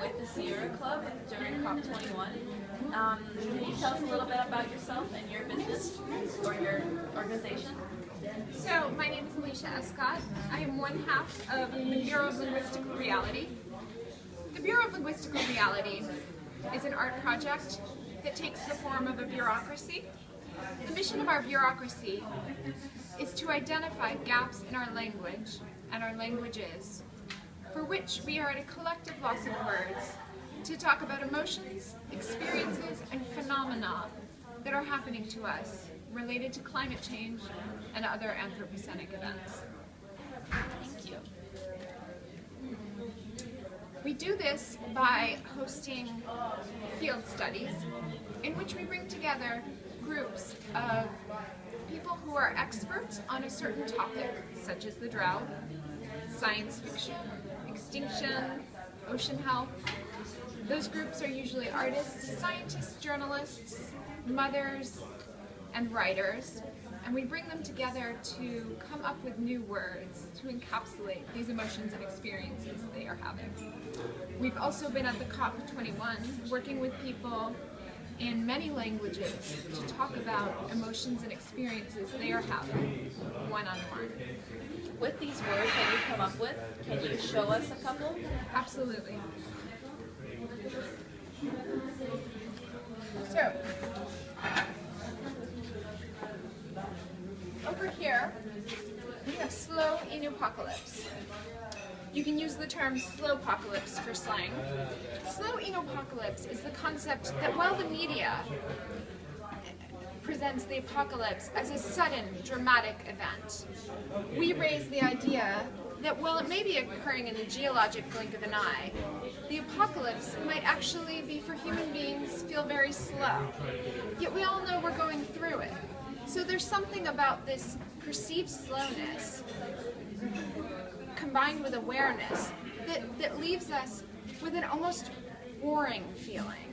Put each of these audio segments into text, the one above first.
with the Sierra Club during COP21. Can you tell us a little bit about yourself and your business or your organization? So, my name is Alicia Escott. I am one half of the Bureau of Linguistical Reality. The Bureau of Linguistical Reality is an art project that takes the form of a bureaucracy. The mission of our bureaucracy is to identify gaps in our language and our languages, for which we are at a collective loss of words, to talk about emotions, experiences, and phenomena that are happening to us related to climate change and other anthropocenic events. Thank you. We do this by hosting field studies in which we bring together groups of people who are experts on a certain topic, such as the drought, science fiction, extinction, ocean health. Those groups are usually artists, scientists, journalists, mothers, and writers, and we bring them together to come up with new words to encapsulate these emotions and experiences they are having. We've also been at the COP21 working with people in many languages to talk about emotions and experiences they are having one-on-one. With these words that you come up with, can you show us a couple? Absolutely. So, over here, we have slow enopocalypse. You can use the term slowpocalypse for slang. Slow enopocalypse is the concept that while the media presents the apocalypse as a sudden, dramatic event, we raise the idea that while it may be occurring in the geologic blink of an eye, the apocalypse might actually be for human beings feel very slow. Yet we all know we're going through it. So there's something about this perceived slowness combined with awareness that leaves us with an almost boring feeling,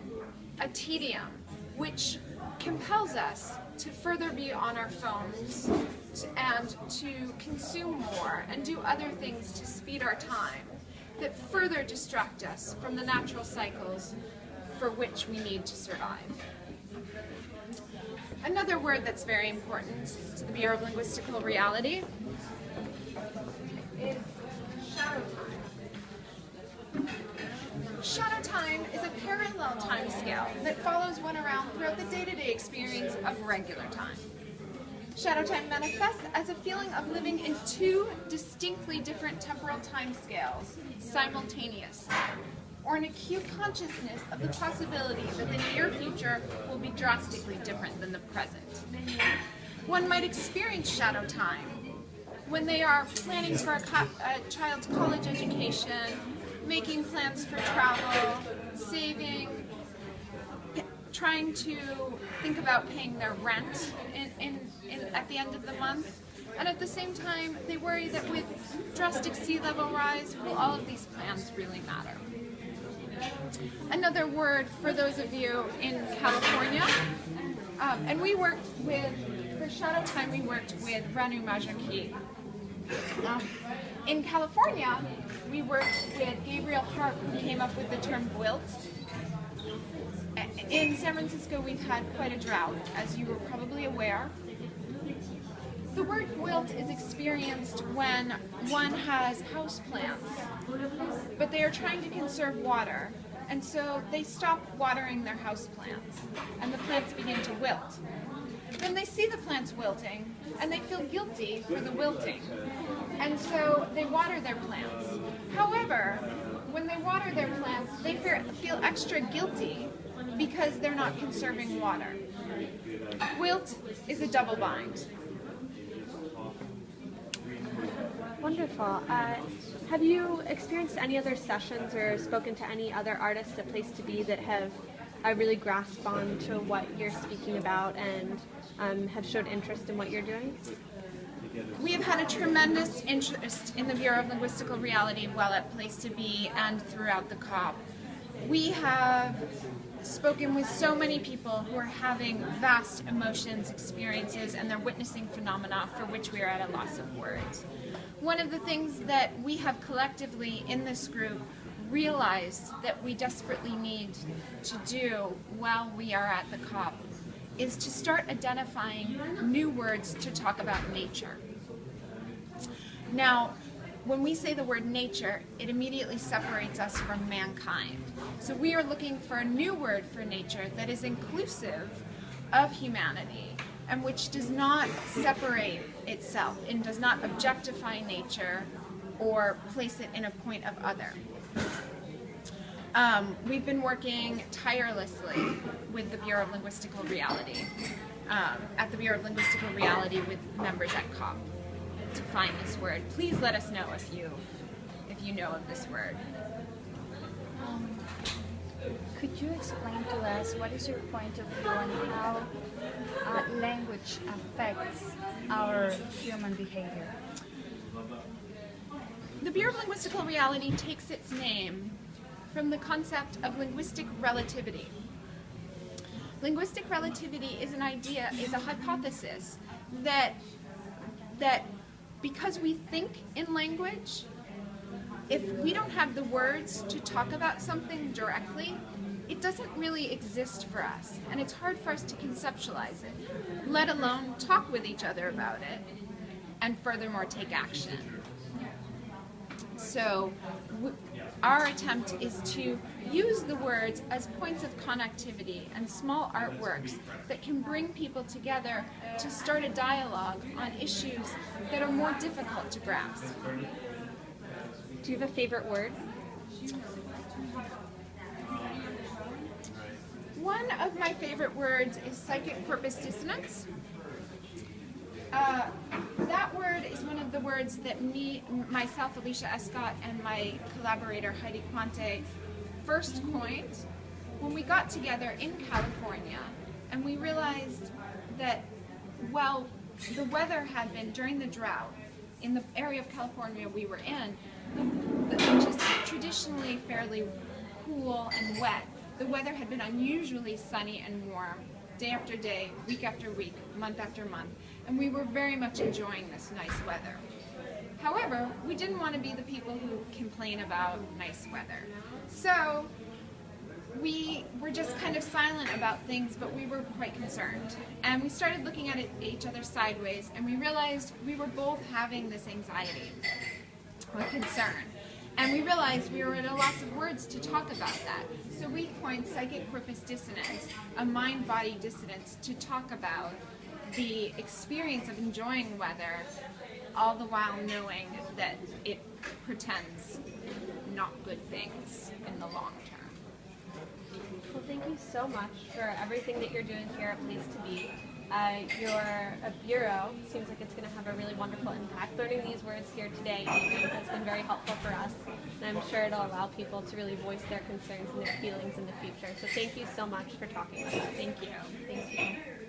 a tedium, which compels us to further be on our phones and to consume more and do other things to speed our time that further distract us from the natural cycles for which we need to survive. Another word that's very important to the Bureau of Linguistical Reality is shadow time. Shadow time is a parallel time scale that follows one around throughout the day-to-day experience of regular time. Shadow time manifests as a feeling of living in two distinctly different temporal time scales simultaneously, or an acute consciousness of the possibility that the near future will be drastically different than the present. One might experience shadow time when they are planning for a child's college education, making plans for travel, saving, trying to think about paying their rent at the end of the month. And at the same time, they worry that with drastic sea level rise, will all of these plans really matter? Another word for those of you in California, and we worked with, for shadow time, we worked with Ranu Majaki. In California, we worked with Gabriel Harp, who came up with the term gwilt. In San Francisco, we've had quite a drought, as you were probably aware. The word gwilt is experienced when one has houseplants, but they are trying to conserve water, and so they stop watering their houseplants, and the plants begin to wilt. Then they see the plants wilting, and they feel guilty for the wilting, and so they water their plants. However, when they water their plants, they feel extra guilty because they're not conserving water. Gwilt is a double bind. Wonderful. Have you experienced any other sessions or spoken to any other artists at Place to Be that have really grasped on to what you're speaking about and have showed interest in what you're doing? We have had a tremendous interest in the Bureau of Linguistical Reality while at Place to Be and throughout the COP. We have spoken with so many people who are having vast emotions, experiences, and they're witnessing phenomena for which we are at a loss of words. One of the things that we have collectively in this group realized that we desperately need to do while we are at the COP is to start identifying new words to talk about nature. Now, when we say the word nature, it immediately separates us from mankind. So we are looking for a new word for nature that is inclusive of humanity and which does not separate itself and does not objectify nature or place it in a point of other. We've been working tirelessly with the Bureau of Linguistical Reality, at the Bureau of Linguistical Reality with members at COP to find this word. Please let us know if you know of this word. Could you explain to us what is your point of view on how language affects our human behavior? The Bureau of Linguistical Reality takes its name from the concept of linguistic relativity. Linguistic relativity is an idea, is a hypothesis that because we think in language, if we don't have the words to talk about something directly, it doesn't really exist for us, and it's hard for us to conceptualize it, let alone talk with each other about it, and furthermore take action. So our attempt is to use the words as points of connectivity and small artworks that can bring people together to start a dialogue on issues that are more difficult to grasp. Do you have a favorite word? One of my favorite words is psychic corpus dissonance. That word is one of the words that myself, Alicia Escott, and my collaborator, Heidi Quante, first coined when we got together in California, and we realized that while the weather had been, during the drought, in the area of California we were in, which is traditionally fairly cool and wet, the weather had been unusually sunny and warm, day after day, week after week, month after month, and we were very much enjoying this nice weather. However, we didn't want to be the people who complain about nice weather. So we were just kind of silent about things, but we were quite concerned. And we started looking at each other sideways, and we realized we were both having this anxiety or concern. And we realized we were at a loss of words to talk about that. So we coined psychic corpus dissonance, a mind-body dissonance, to talk about the experience of enjoying weather, all the while knowing that it portends not good things in the long term. Well, thank you so much for everything that you're doing here at Place to Be. Your bureau seems like it's going to have a really wonderful impact. Learning these words here today has been very helpful for us, and I'm sure it'll allow people to really voice their concerns and their feelings in the future. So thank you so much for talking with us. Thank you. Thank you.